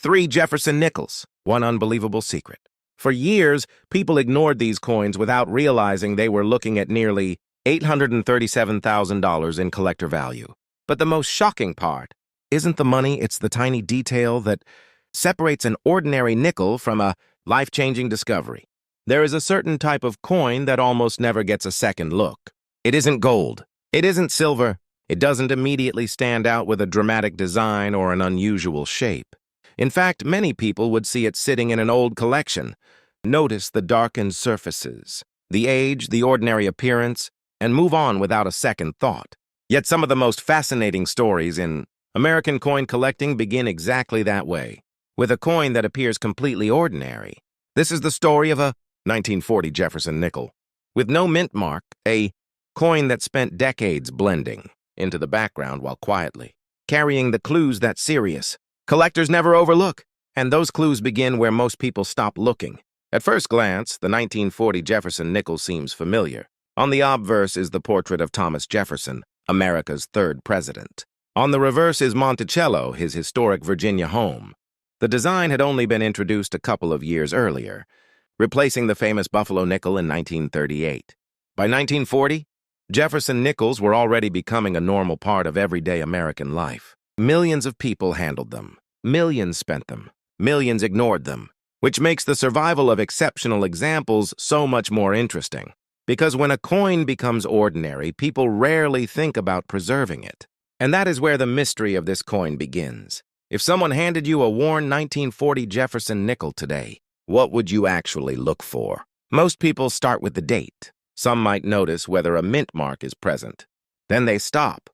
3 Jefferson Nickels, one unbelievable secret. For years, people ignored these coins without realizing they were looking at nearly $837,000 in collector value. But the most shocking part isn't the money, it's the tiny detail that separates an ordinary nickel from a life-changing discovery. There is a certain type of coin that almost never gets a second look. It isn't gold. It isn't silver. It doesn't immediately stand out with a dramatic design or an unusual shape. In fact, many people would see it sitting in an old collection, notice the darkened surfaces, the age, the ordinary appearance, and move on without a second thought. Yet some of the most fascinating stories in American coin collecting begin exactly that way, with a coin that appears completely ordinary. This is the story of a 1940 Jefferson Nickel, with no mint mark, a coin that spent decades blending into the background while quietly carrying the clues that serious collectors never overlook, and those clues begin where most people stop looking. At first glance, the 1940 Jefferson Nickel seems familiar. On the obverse is the portrait of Thomas Jefferson, America's third president. On the reverse is Monticello, his historic Virginia home. The design had only been introduced a couple of years earlier, replacing the famous Buffalo nickel in 1938. By 1940, Jefferson Nickels were already becoming a normal part of everyday American life. Millions of people handled them. Millions spent them. Millions ignored them, which makes the survival of exceptional examples so much more interesting. Because when a coin becomes ordinary, people rarely think about preserving it. And that is where the mystery of this coin begins. If someone handed you a worn 1940 Jefferson Nickel today, what would you actually look for? Most people start with the date. Some might notice whether a mint mark is present. Then they stop.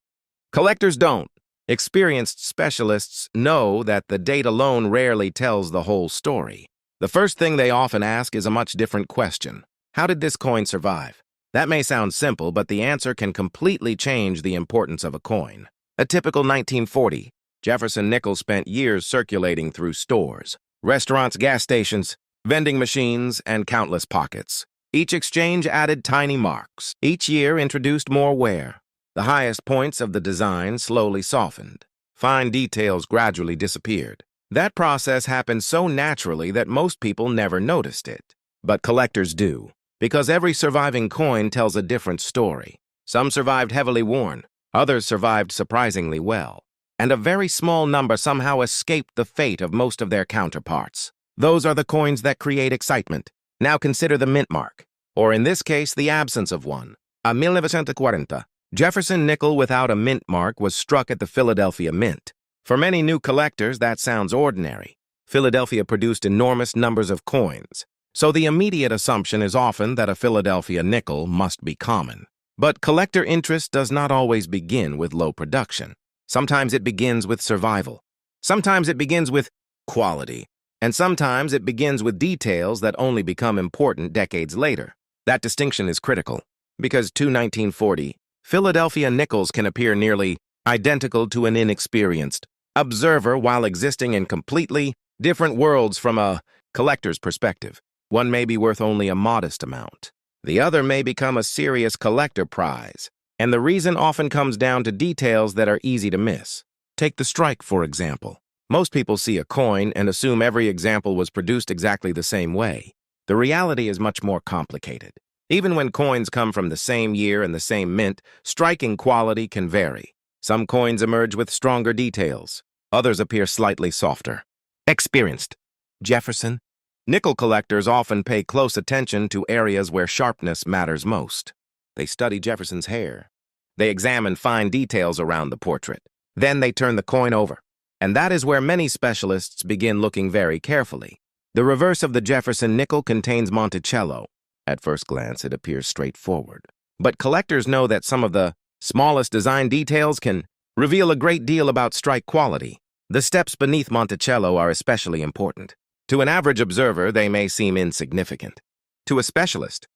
Collectors don't. Experienced specialists know that the date alone rarely tells the whole story. The first thing they often ask is a much different question. How did this coin survive? That may sound simple, but the answer can completely change the importance of a coin. A typical 1940 Jefferson Nickel spent years circulating through stores, restaurants, gas stations, vending machines, and countless pockets. Each exchange added tiny marks. Each year introduced more wear. The highest points of the design slowly softened. Fine details gradually disappeared. That process happened so naturally that most people never noticed it. But collectors do, because every surviving coin tells a different story. Some survived heavily worn, others survived surprisingly well, and a very small number somehow escaped the fate of most of their counterparts. Those are the coins that create excitement. Now consider the mint mark, or in this case, the absence of one. A 1940, Jefferson Nickel without a mint mark was struck at the Philadelphia Mint. For many new collectors, that sounds ordinary. Philadelphia produced enormous numbers of coins, so the immediate assumption is often that a Philadelphia nickel must be common. But collector interest does not always begin with low production. Sometimes it begins with survival. Sometimes it begins with quality. And sometimes it begins with details that only become important decades later. That distinction is critical, because two 1940 Philadelphia nickels can appear nearly identical to an inexperienced observer while existing in completely different worlds from a collector's perspective. One may be worth only a modest amount. The other may become a serious collector prize. And the reason often comes down to details that are easy to miss. Take the strike, for example. Most people see a coin and assume every example was produced exactly the same way. The reality is much more complicated. Even when coins come from the same year and the same mint, striking quality can vary. Some coins emerge with stronger details. Others appear slightly softer. Experienced Jefferson Nickel collectors often pay close attention to areas where sharpness matters most. They study Jefferson's hair. They examine fine details around the portrait. Then they turn the coin over. And that is where many specialists begin looking very carefully. The reverse of the Jefferson Nickel contains Monticello. At first glance, it appears straightforward. But collectors know that some of the smallest design details can reveal a great deal about strike quality. The steps beneath Monticello are especially important. To an average observer, they may seem insignificant. To a specialist,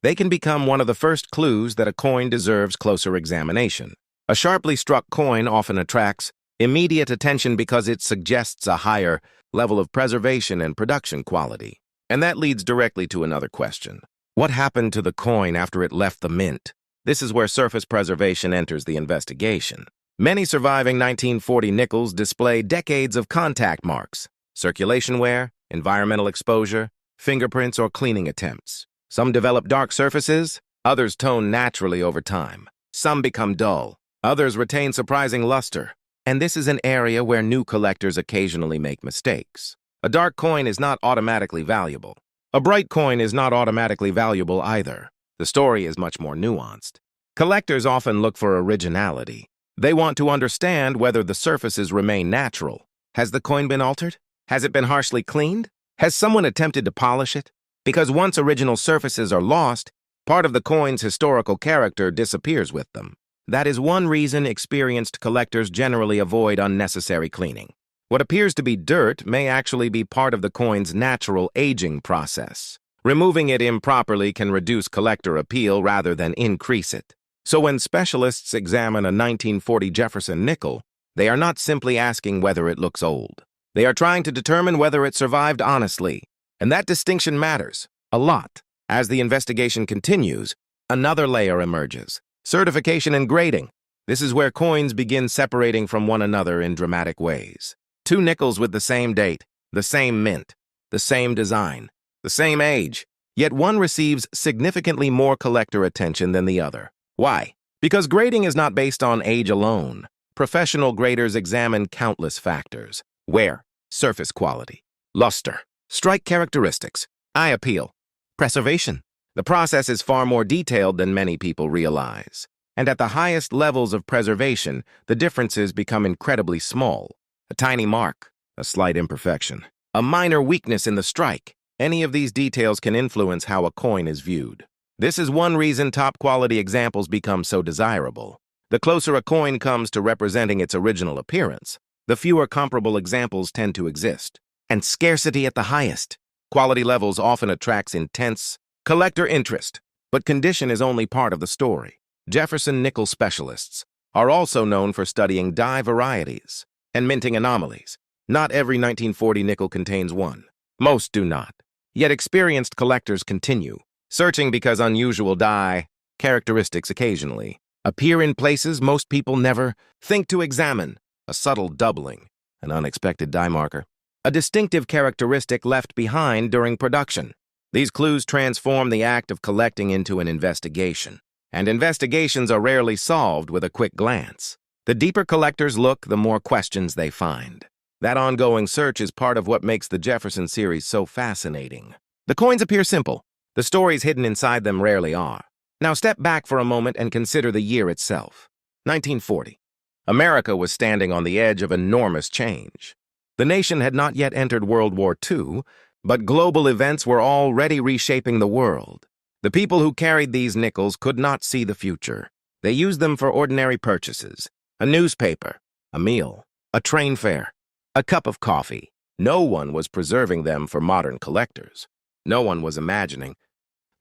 they can become one of the first clues that a coin deserves closer examination. A sharply struck coin often attracts immediate attention because it suggests a higher level of preservation and production quality. And that leads directly to another question. What happened to the coin after it left the mint? This is where surface preservation enters the investigation. Many surviving 1940 nickels display decades of contact marks. circulation wear, environmental exposure, fingerprints, or cleaning attempts. Some develop dark surfaces, others tone naturally over time. Some become dull, others retain surprising luster. And this is an area where new collectors occasionally make mistakes. A dark coin is not automatically valuable. A bright coin is not automatically valuable either. The story is much more nuanced. Collectors often look for originality. They want to understand whether the surfaces remain natural. Has the coin been altered? Has it been harshly cleaned? Has someone attempted to polish it? Because once original surfaces are lost, part of the coin's historical character disappears with them. That is one reason experienced collectors generally avoid unnecessary cleaning. What appears to be dirt may actually be part of the coin's natural aging process. Removing it improperly can reduce collector appeal rather than increase it. So when specialists examine a 1940 Jefferson nickel, they are not simply asking whether it looks old. They are trying to determine whether it survived honestly. And that distinction matters a lot. As the investigation continues, another layer emerges: certification and grading. This is where coins begin separating from one another in dramatic ways. Two nickels with the same date, the same mint, the same design, the same age, yet one receives significantly more collector attention than the other. Why? Because grading is not based on age alone. Professional graders examine countless factors: wear, surface quality, luster, strike characteristics, eye appeal, preservation. The process is far more detailed than many people realize. And at the highest levels of preservation, the differences become incredibly small. A tiny mark, a slight imperfection, a minor weakness in the strike. Any of these details can influence how a coin is viewed. This is one reason top-quality examples become so desirable. The closer a coin comes to representing its original appearance, the fewer comparable examples tend to exist. And scarcity at the highest. Quality levels often attracts intense collector interest, but condition is only part of the story. Jefferson Nickel specialists are also known for studying die varieties and minting anomalies. Not every 1940 nickel contains one. Most do not. Yet experienced collectors continue, searching because unusual die characteristics occasionally appear in places most people never think to examine. A subtle doubling, an unexpected die marker, a distinctive characteristic left behind during production. These clues transform the act of collecting into an investigation. And investigations are rarely solved with a quick glance. The deeper collectors look, the more questions they find. That ongoing search is part of what makes the Jefferson series so fascinating. The coins appear simple. The stories hidden inside them rarely are. Now step back for a moment and consider the year itself. 1940. America was standing on the edge of enormous change. The nation had not yet entered World War II, but global events were already reshaping the world. The people who carried these nickels could not see the future. They used them for ordinary purchases: a newspaper, a meal, a train fare, a cup of coffee. No one was preserving them for modern collectors. No one was imagining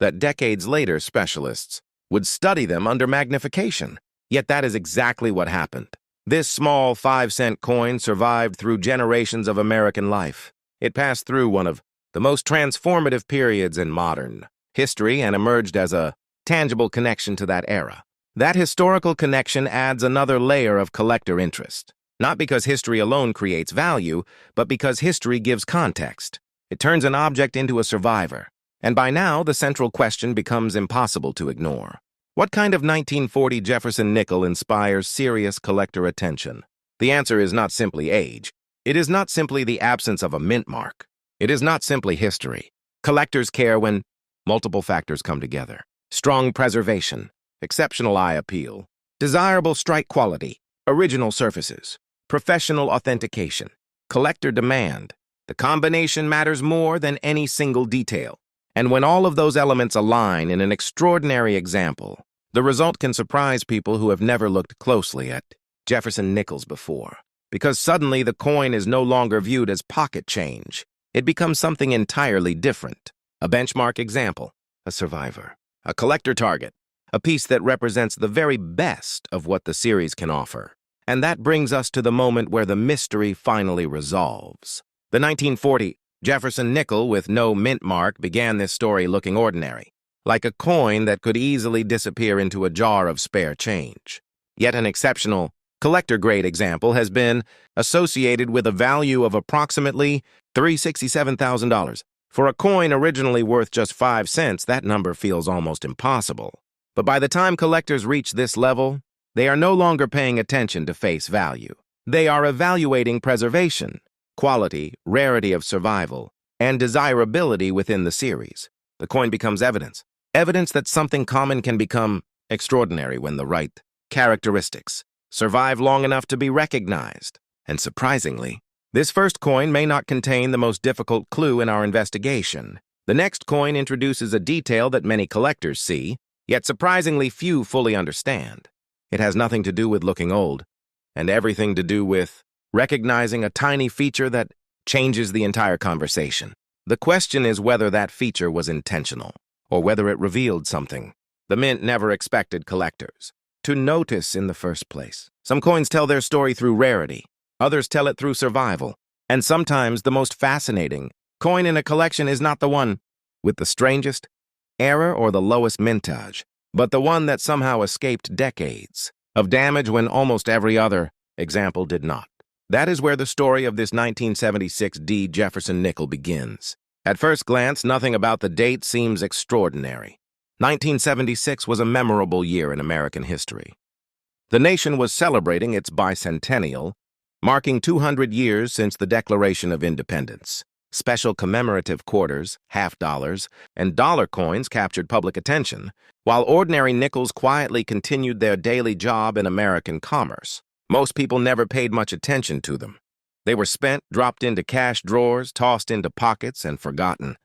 that decades later specialists would study them under magnification. Yet that is exactly what happened. This small 5-cent coin survived through generations of American life. It passed through one of the most transformative periods in modern history and emerged as a tangible connection to that era. That historical connection adds another layer of collector interest. Not because history alone creates value, but because history gives context. It turns an object into a survivor. And by now, the central question becomes impossible to ignore. What kind of 1940 Jefferson nickel inspires serious collector attention? The answer is not simply age. It is not simply the absence of a mint mark. It is not simply history. Collectors care when multiple factors come together: strong preservation, exceptional eye appeal, desirable strike quality, original surfaces, professional authentication, collector demand. The combination matters more than any single detail. And when all of those elements align in an extraordinary example, the result can surprise people who have never looked closely at Jefferson Nickels before. Because suddenly the coin is no longer viewed as pocket change. It becomes something entirely different. A benchmark example, a survivor, a collector target, a piece that represents the very best of what the series can offer. And that brings us to the moment where the mystery finally resolves. The 1940 Jefferson Nickel with no mint mark began this story looking ordinary, like a coin that could easily disappear into a jar of spare change. Yet an exceptional collector-grade example has been associated with a value of approximately $367,000. For a coin originally worth just 5 cents, that number feels almost impossible. But by the time collectors reach this level, they are no longer paying attention to face value. They are evaluating preservation, quality, rarity of survival, and desirability within the series. The coin becomes evidence. Evidence that something common can become extraordinary when the right characteristics survive long enough to be recognized. And surprisingly, this first coin may not contain the most difficult clue in our investigation. The next coin introduces a detail that many collectors see, yet surprisingly few fully understand. It has nothing to do with looking old, and everything to do with recognizing a tiny feature that changes the entire conversation. The question is whether that feature was intentional, or whether it revealed something the mint never expected collectors to notice in the first place. Some coins tell their story through rarity, others tell it through survival, and sometimes the most fascinating coin in a collection is not the one with the strangest error or the lowest mintage, but the one that somehow escaped decades of damage when almost every other example did not. That is where the story of this 1976 D Jefferson Nickel begins. At first glance, nothing about the date seems extraordinary. 1976 was a memorable year in American history. The nation was celebrating its bicentennial, marking 200 years since the Declaration of Independence. Special commemorative quarters, half dollars, and dollar coins captured public attention, while ordinary nickels quietly continued their daily job in American commerce. Most people never paid much attention to them. They were spent, dropped into cash drawers, tossed into pockets, and forgotten.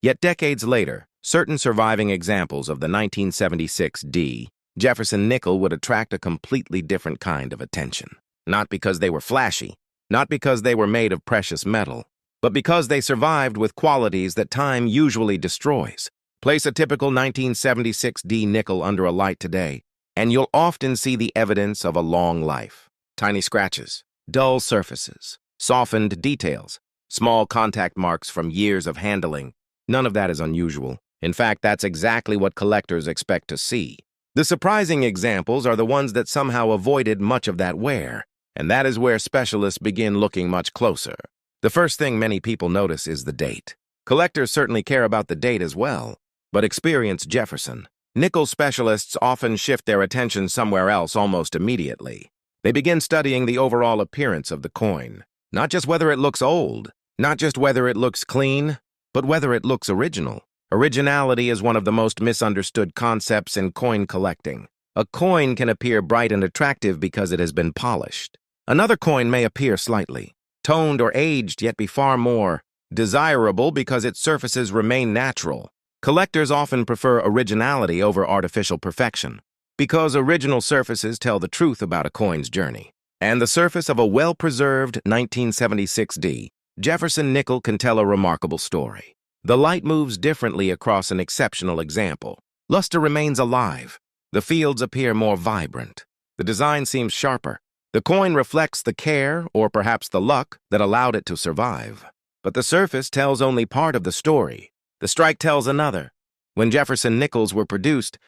Yet decades later, certain surviving examples of the 1976 D Jefferson Nickel would attract a completely different kind of attention. Not because they were flashy, not because they were made of precious metal, but because they survived with qualities that time usually destroys. Place a typical 1976 D nickel under a light today, and you'll often see the evidence of a long life. Tiny scratches, dull surfaces, softened details, small contact marks from years of handling. None of that is unusual. In fact, that's exactly what collectors expect to see. The surprising examples are the ones that somehow avoided much of that wear, and that is where specialists begin looking much closer. The first thing many people notice is the date. Collectors certainly care about the date as well, but experienced Jefferson Nickel specialists often shift their attention somewhere else almost immediately. They begin studying the overall appearance of the coin, not just whether it looks old, not just whether it looks clean, but whether it looks original. Originality is one of the most misunderstood concepts in coin collecting. A coin can appear bright and attractive because it has been polished. Another coin may appear slightly toned or aged, yet be far more desirable because its surfaces remain natural. Collectors often prefer originality over artificial perfection, because original surfaces tell the truth about a coin's journey. And the surface of a well-preserved 1976 D Jefferson Nickel can tell a remarkable story. The light moves differently across an exceptional example. Luster remains alive. The fields appear more vibrant. The design seems sharper. The coin reflects the care, or perhaps the luck, that allowed it to survive. But the surface tells only part of the story. The strike tells another. When Jefferson Nickels were produced,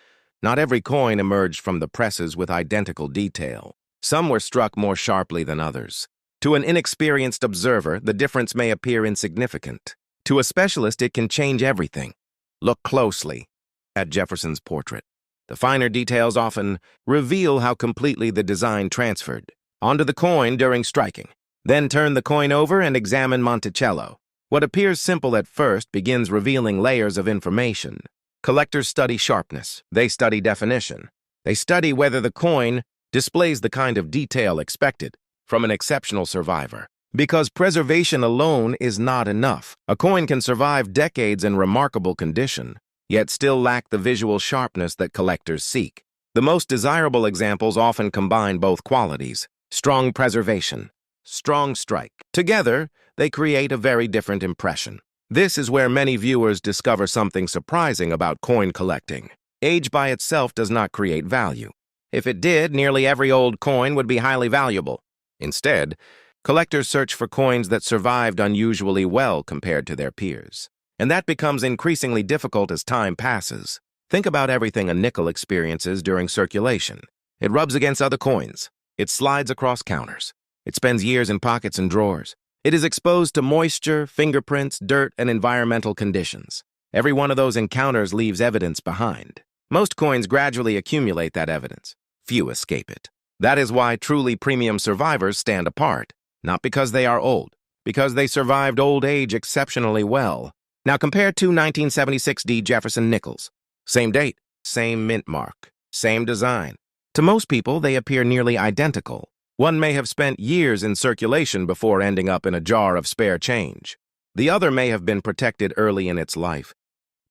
not every coin emerged from the presses with identical detail. Some were struck more sharply than others. To an inexperienced observer, the difference may appear insignificant. To a specialist, it can change everything. Look closely at Jefferson's portrait. The finer details often reveal how completely the design transferred onto the coin during striking. Then turn the coin over and examine Monticello. What appears simple at first begins revealing layers of information. Collectors study sharpness. They study definition. They study whether the coin displays the kind of detail expected from an exceptional survivor. Because preservation alone is not enough. A coin can survive decades in remarkable condition, yet still lack the visual sharpness that collectors seek. The most desirable examples often combine both qualities: strong preservation, strong strike. Together, they create a very different impression. This is where many viewers discover something surprising about coin collecting. Age by itself does not create value. If it did, nearly every old coin would be highly valuable. Instead, collectors search for coins that survived unusually well compared to their peers. And that becomes increasingly difficult as time passes. Think about everything a nickel experiences during circulation. It rubs against other coins. It slides across counters. It spends years in pockets and drawers. It is exposed to moisture, fingerprints, dirt, and environmental conditions. Every one of those encounters leaves evidence behind. Most coins gradually accumulate that evidence. Few escape it. That is why truly premium survivors stand apart. Not because they are old, because they survived old age exceptionally well. Now compare two 1976D Jefferson Nickels. Same date, same mint mark, same design. To most people, they appear nearly identical. One may have spent years in circulation before ending up in a jar of spare change. The other may have been protected early in its life,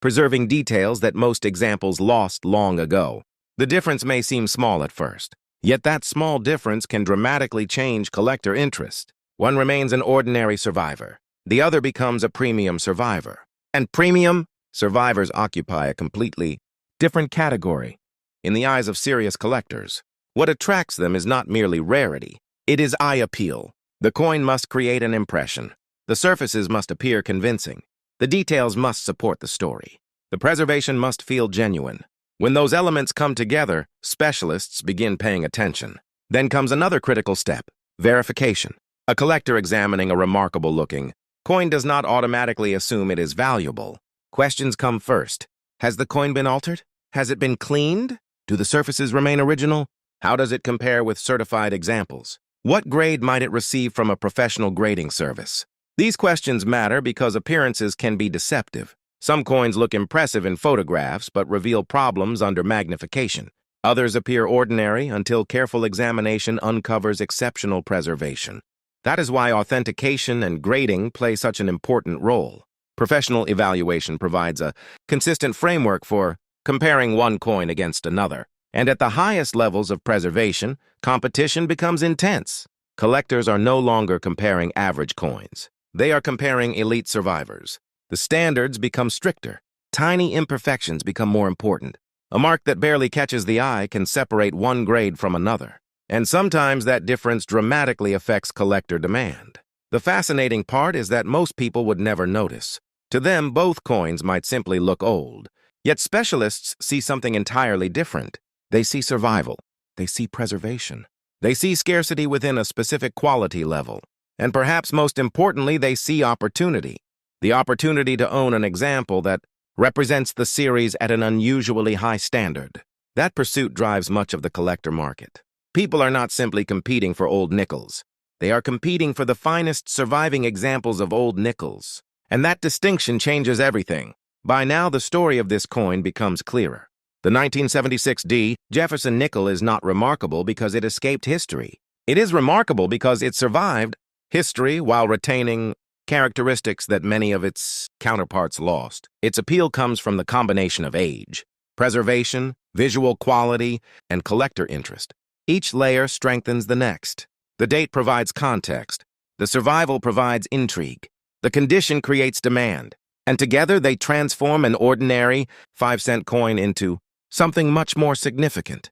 preserving details that most examples lost long ago. The difference may seem small at first, yet that small difference can dramatically change collector interest. One remains an ordinary survivor. The other becomes a premium survivor. And premium survivors occupy a completely different category in the eyes of serious collectors. What attracts them is not merely rarity. It is eye appeal. The coin must create an impression. The surfaces must appear convincing. The details must support the story. The preservation must feel genuine. When those elements come together, specialists begin paying attention. Then comes another critical step: verification. A collector examining a remarkable-looking coin does not automatically assume it is valuable. Questions come first. Has the coin been altered? Has it been cleaned? Do the surfaces remain original? How does it compare with certified examples? What grade might it receive from a professional grading service? These questions matter because appearances can be deceptive. Some coins look impressive in photographs but reveal problems under magnification. Others appear ordinary until careful examination uncovers exceptional preservation. That is why authentication and grading play such an important role. Professional evaluation provides a consistent framework for comparing one coin against another. And at the highest levels of preservation, competition becomes intense. Collectors are no longer comparing average coins. They are comparing elite survivors. The standards become stricter. Tiny imperfections become more important. A mark that barely catches the eye can separate one grade from another. And sometimes that difference dramatically affects collector demand. The fascinating part is that most people would never notice. To them, both coins might simply look old. Yet specialists see something entirely different. They see survival. They see preservation. They see scarcity within a specific quality level. And perhaps most importantly, they see opportunity. The opportunity to own an example that represents the series at an unusually high standard. That pursuit drives much of the collector market. People are not simply competing for old nickels. They are competing for the finest surviving examples of old nickels. And that distinction changes everything. By now, the story of this coin becomes clearer. The 1976D Jefferson Nickel is not remarkable because it escaped history. It is remarkable because it survived history while retaining characteristics that many of its counterparts lost. Its appeal comes from the combination of age, preservation, visual quality, and collector interest. Each layer strengthens the next. The date provides context. The survival provides intrigue. The condition creates demand. And together they transform an ordinary 5-cent coin into something much more significant.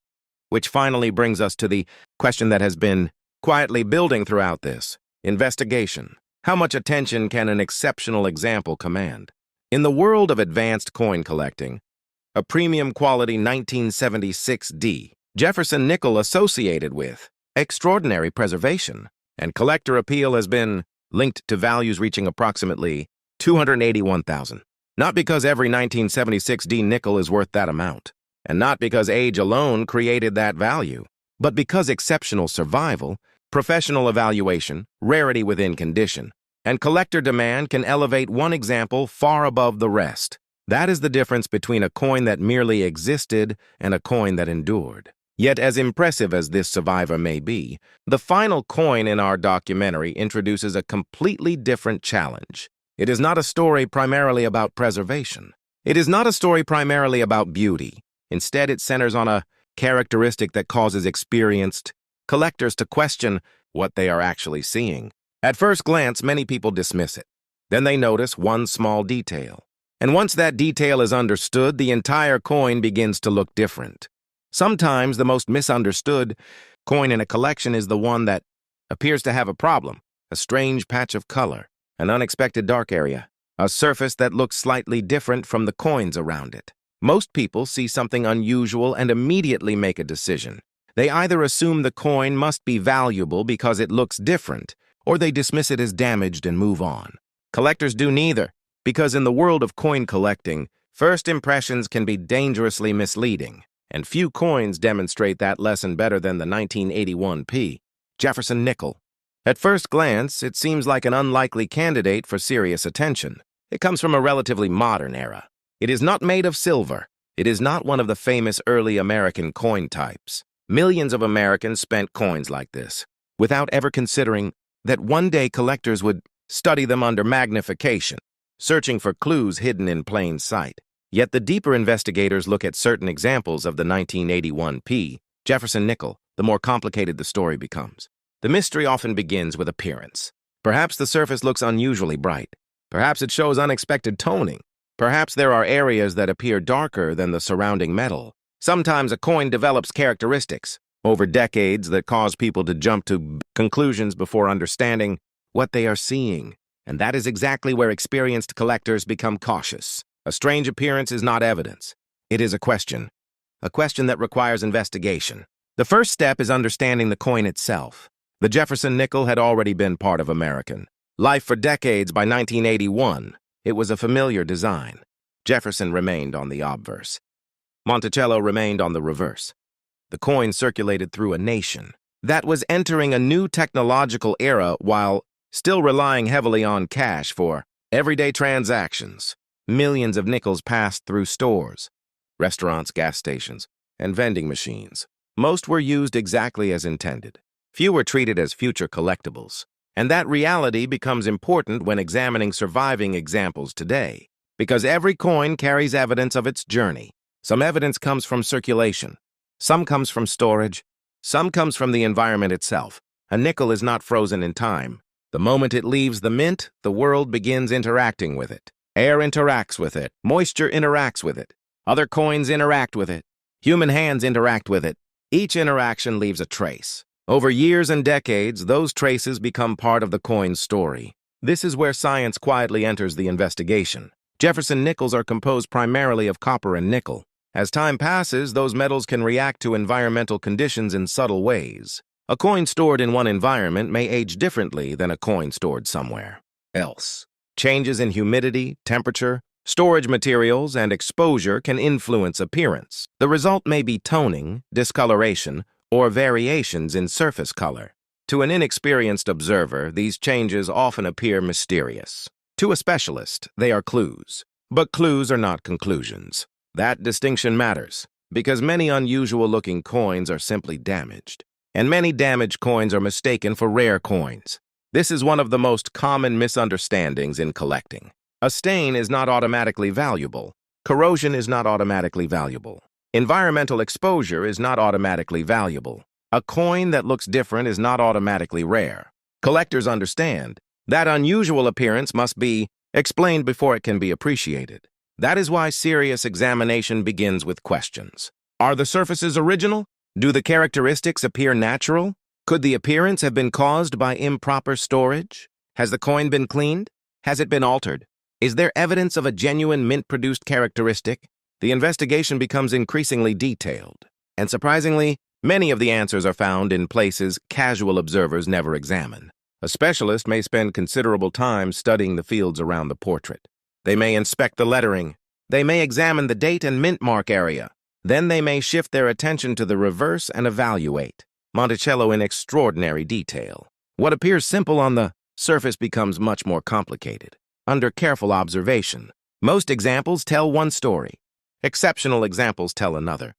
Which finally brings us to the question that has been quietly building throughout this investigation. How much attention can an exceptional example command? In the world of advanced coin collecting, a premium quality 1976D Jefferson Nickel associated with extraordinary preservation and collector appeal has been linked to values reaching approximately $281,000. Not because every 1976D nickel is worth that amount, and not because age alone created that value, but because exceptional survival, professional evaluation, rarity within condition, and collector demand can elevate one example far above the rest. That is the difference between a coin that merely existed and a coin that endured. Yet as impressive as this survivor may be, the final coin in our documentary introduces a completely different challenge. It is not a story primarily about preservation. It is not a story primarily about beauty. Instead, it centers on a characteristic that causes experienced collectors to question what they are actually seeing. At first glance, many people dismiss it. Then they notice one small detail. And once that detail is understood, the entire coin begins to look different. Sometimes the most misunderstood coin in a collection is the one that appears to have a problem, a strange patch of color, an unexpected dark area, a surface that looks slightly different from the coins around it. Most people see something unusual and immediately make a decision. They either assume the coin must be valuable because it looks different, or they dismiss it as damaged and move on. Collectors do neither, because in the world of coin collecting, first impressions can be dangerously misleading, and few coins demonstrate that lesson better than the 1981 Jefferson Nickel. At first glance, it seems like an unlikely candidate for serious attention. It comes from a relatively modern era. It is not made of silver. It is not one of the famous early American coin types. Millions of Americans spent coins like this, without ever considering that one day collectors would study them under magnification, searching for clues hidden in plain sight. Yet the deeper investigators look at certain examples of the 1981 Jefferson Nickel, the more complicated the story becomes. The mystery often begins with appearance. Perhaps the surface looks unusually bright. Perhaps it shows unexpected toning. Perhaps there are areas that appear darker than the surrounding metal. Sometimes a coin develops characteristics over decades that cause people to jump to conclusions before understanding what they are seeing. And that is exactly where experienced collectors become cautious. A strange appearance is not evidence. It is a question that requires investigation. The first step is understanding the coin itself. The Jefferson Nickel had already been part of American life for decades. By 1981, it was a familiar design. Jefferson remained on the obverse. Monticello remained on the reverse. The coin circulated through a nation that was entering a new technological era while still relying heavily on cash for everyday transactions. Millions of nickels passed through stores, restaurants, gas stations, and vending machines. Most were used exactly as intended. Few were treated as future collectibles. And that reality becomes important when examining surviving examples today, because every coin carries evidence of its journey. Some evidence comes from circulation. Some comes from storage. Some comes from the environment itself. A nickel is not frozen in time. The moment it leaves the mint, the world begins interacting with it. Air interacts with it. Moisture interacts with it. Other coins interact with it. Human hands interact with it. Each interaction leaves a trace. Over years and decades, those traces become part of the coin's story. This is where science quietly enters the investigation. Jefferson nickels are composed primarily of copper and nickel. As time passes, those metals can react to environmental conditions in subtle ways. A coin stored in one environment may age differently than a coin stored somewhere else. Changes in humidity, temperature, storage materials, and exposure can influence appearance. The result may be toning, discoloration, or variations in surface color. To an inexperienced observer, these changes often appear mysterious. To a specialist, they are clues. But clues are not conclusions. That distinction matters, because many unusual-looking coins are simply damaged, and many damaged coins are mistaken for rare coins. This is one of the most common misunderstandings in collecting. A stain is not automatically valuable. Corrosion is not automatically valuable. Environmental exposure is not automatically valuable. A coin that looks different is not automatically rare. Collectors understand that unusual appearance must be explained before it can be appreciated. That is why serious examination begins with questions. Are the surfaces original? Do the characteristics appear natural? Could the appearance have been caused by improper storage? Has the coin been cleaned? Has it been altered? Is there evidence of a genuine mint-produced characteristic? The investigation becomes increasingly detailed, and surprisingly, many of the answers are found in places casual observers never examine. A specialist may spend considerable time studying the fields around the portrait. They may inspect the lettering. They may examine the date and mint mark area. Then they may shift their attention to the reverse and evaluate Monticello in extraordinary detail. What appears simple on the surface becomes much more complicated. Under careful observation, most examples tell one story. Exceptional examples tell another.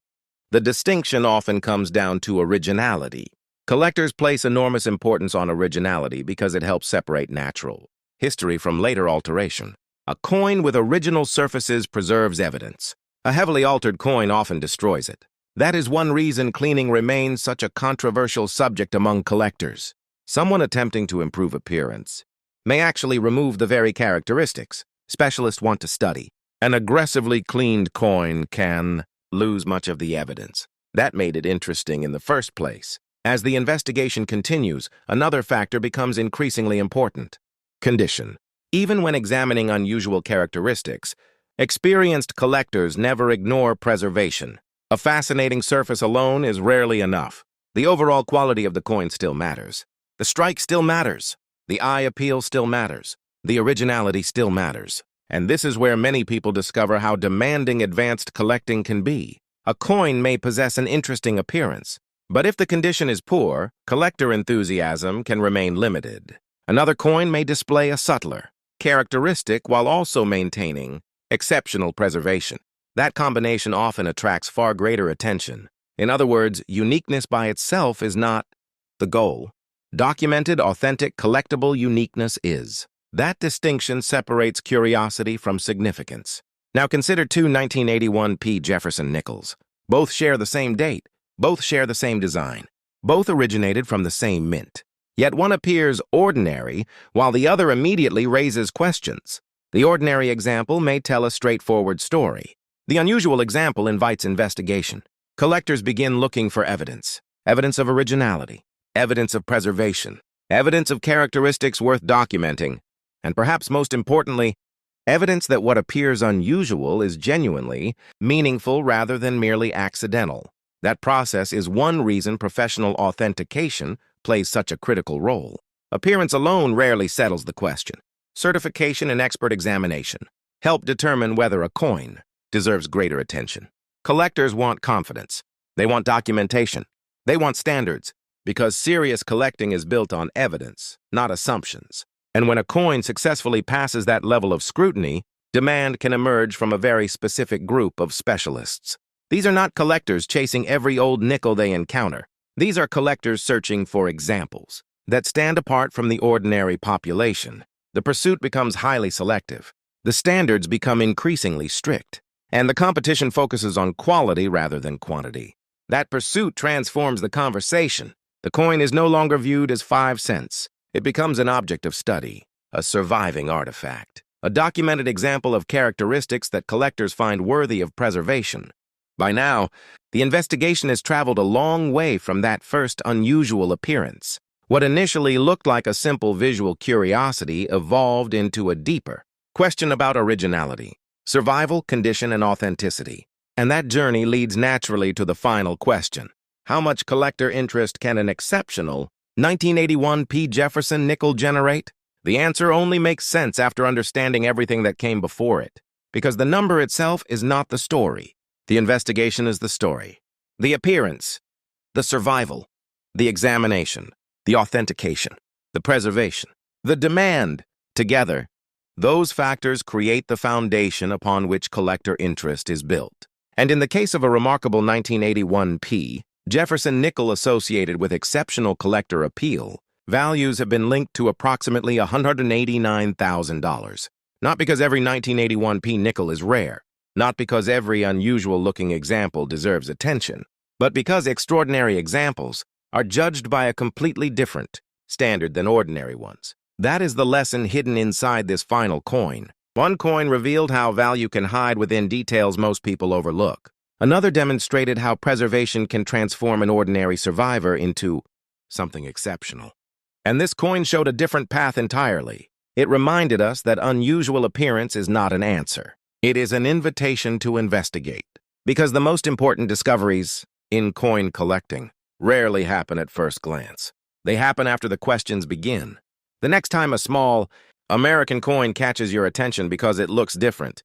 The distinction often comes down to originality. Collectors place enormous importance on originality because it helps separate natural history from later alteration. A coin with original surfaces preserves evidence. A heavily altered coin often destroys it. That is one reason cleaning remains such a controversial subject among collectors. Someone attempting to improve appearance may actually remove the very characteristics specialists want to study. An aggressively cleaned coin can lose much of the evidence. That made it interesting in the first place. As the investigation continues, another factor becomes increasingly important: condition. Even when examining unusual characteristics, experienced collectors never ignore preservation. A fascinating surface alone is rarely enough. The overall quality of the coin still matters. The strike still matters. The eye appeal still matters. The originality still matters. And this is where many people discover how demanding advanced collecting can be. A coin may possess an interesting appearance, but if the condition is poor, collector enthusiasm can remain limited. Another coin may display a subtler characteristic while also maintaining exceptional preservation. That combination often attracts far greater attention. In other words, uniqueness by itself is not the goal. Documented, authentic, collectible uniqueness is. That distinction separates curiosity from significance. Now consider two 1981 P. Jefferson Nickels. Both share the same date. Both share the same design. Both originated from the same mint. Yet one appears ordinary, while the other immediately raises questions. The ordinary example may tell a straightforward story. The unusual example invites investigation. Collectors begin looking for evidence. Evidence of originality. Evidence of preservation. Evidence of characteristics worth documenting. And perhaps most importantly, evidence that what appears unusual is genuinely meaningful rather than merely accidental. That process is one reason professional authentication plays such a critical role. Appearance alone rarely settles the question. Certification and expert examination help determine whether a coin deserves greater attention. Collectors want confidence. They want documentation. They want standards, because serious collecting is built on evidence, not assumptions. And when a coin successfully passes that level of scrutiny, demand can emerge from a very specific group of specialists. These are not collectors chasing every old nickel they encounter. These are collectors searching for examples that stand apart from the ordinary population. The pursuit becomes highly selective. The standards become increasingly strict, and the competition focuses on quality rather than quantity. That pursuit transforms the conversation. The coin is no longer viewed as 5 cents. It becomes an object of study, a surviving artifact, a documented example of characteristics that collectors find worthy of preservation. By now, the investigation has traveled a long way from that first unusual appearance. What initially looked like a simple visual curiosity evolved into a deeper question about originality, survival, condition, and authenticity. And that journey leads naturally to the final question. How much collector interest can an exceptional 1981 P. Jefferson Nickel generate? The answer only makes sense after understanding everything that came before it, because the number itself is not the story. The investigation is the story. The appearance, the survival, the examination, the authentication, the preservation, the demand. Together, those factors create the foundation upon which collector interest is built. And in the case of a remarkable 1981 P. Jefferson Nickel associated with exceptional collector appeal, values have been linked to approximately $189,000. Not because every 1981 P. nickel is rare, not because every unusual-looking example deserves attention, but because extraordinary examples are judged by a completely different standard than ordinary ones. That is the lesson hidden inside this final coin. One coin revealed how value can hide within details most people overlook. Another demonstrated how preservation can transform an ordinary survivor into something exceptional. And this coin showed a different path entirely. It reminded us that unusual appearance is not an answer. It is an invitation to investigate. Because the most important discoveries in coin collecting rarely happen at first glance. They happen after the questions begin. The next time a small American coin catches your attention because it looks different,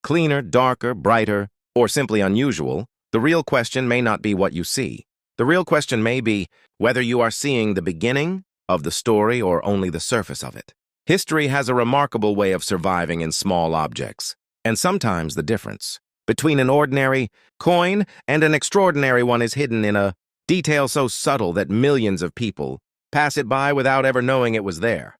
cleaner, darker, brighter, or simply unusual, the real question may not be what you see. The real question may be whether you are seeing the beginning of the story or only the surface of it. History has a remarkable way of surviving in small objects, and sometimes the difference between an ordinary coin and an extraordinary one is hidden in a detail so subtle that millions of people pass it by without ever knowing it was there.